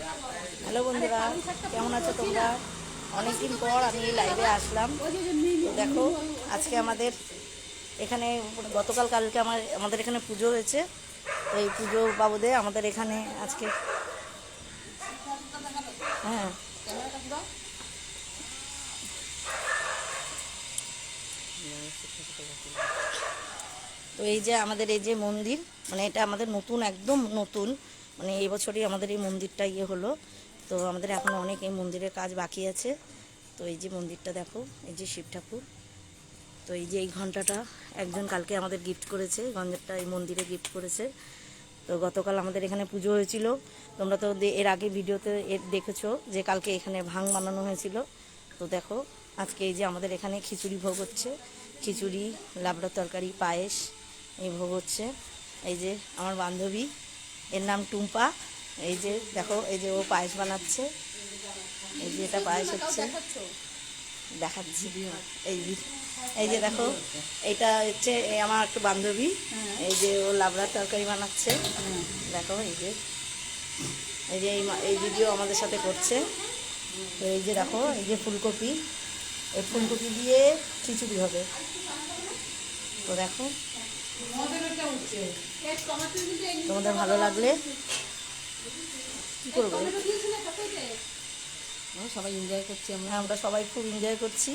Hello বন্ধুরা, কেমন আছো তোমরা? অনেকদিন পর আমি এই লাইভে আসলাম। তো দেখো, আজকে আমাদের এখানে কালকে আমাদের এখানে পুজো হয়েছে। তো এই পুজো বাবদে আমাদের এখানে আজকে হ্যাঁ তো এই যে আমাদের এই যে মন্দির, মানে এটা আমাদের নতুন, একদম নতুন, মানে এই বছরই আমাদের এই মন্দিরটা হলো। তো আমাদের এখন অনেক এই মন্দিরের কাজ বাকি আছে। তো এই যে মন্দিরটা দেখো, এই যে শিব ঠাকুর। তো এই যে এই ঘন্টাটা একজন কালকে আমাদের গিফট করেছে, ঘন্টাটা এই মন্দিরে গিফট করেছে। তো গতকাল আমাদের এখানে পুজো হয়েছিল। তোমরা তো এর আগে ভিডিওতে দেখেছো যে কালকে এখানে ভাং বানানো হয়েছিল। তো দেখো, আজকে এই যে আমাদের এখানে খিচুড়ি ভোগ হচ্ছে, খিচুড়ি, লাবড়া তরকারি, পায়েস, এই ভোগ হচ্ছে। এই যে আমার বান্ধবী, এর নাম টুম্পা। এই যে দেখো, এই যে ও পায়েস বানাচ্ছে। এই যে এটা পায়েস হচ্ছে, দেখাচ্ছি। এই এই যে দেখো, এইটা হচ্ছে আমার একটা বান্ধবী। এই যে ও লাবড়ার তরকারি বানাচ্ছে। দেখো, এই যে এই ভিডিও আমাদের সাথে করছে। তো এই যে দেখো, এই যে ফুলকপি, এই ফুলকপি দিয়ে খিচুড়ি হবে। তো দেখো, তোমাদের ভালো লাগলে কী করবো, সবাই এনজয় করছি, আমরা সবাই খুব এনজয় করছি।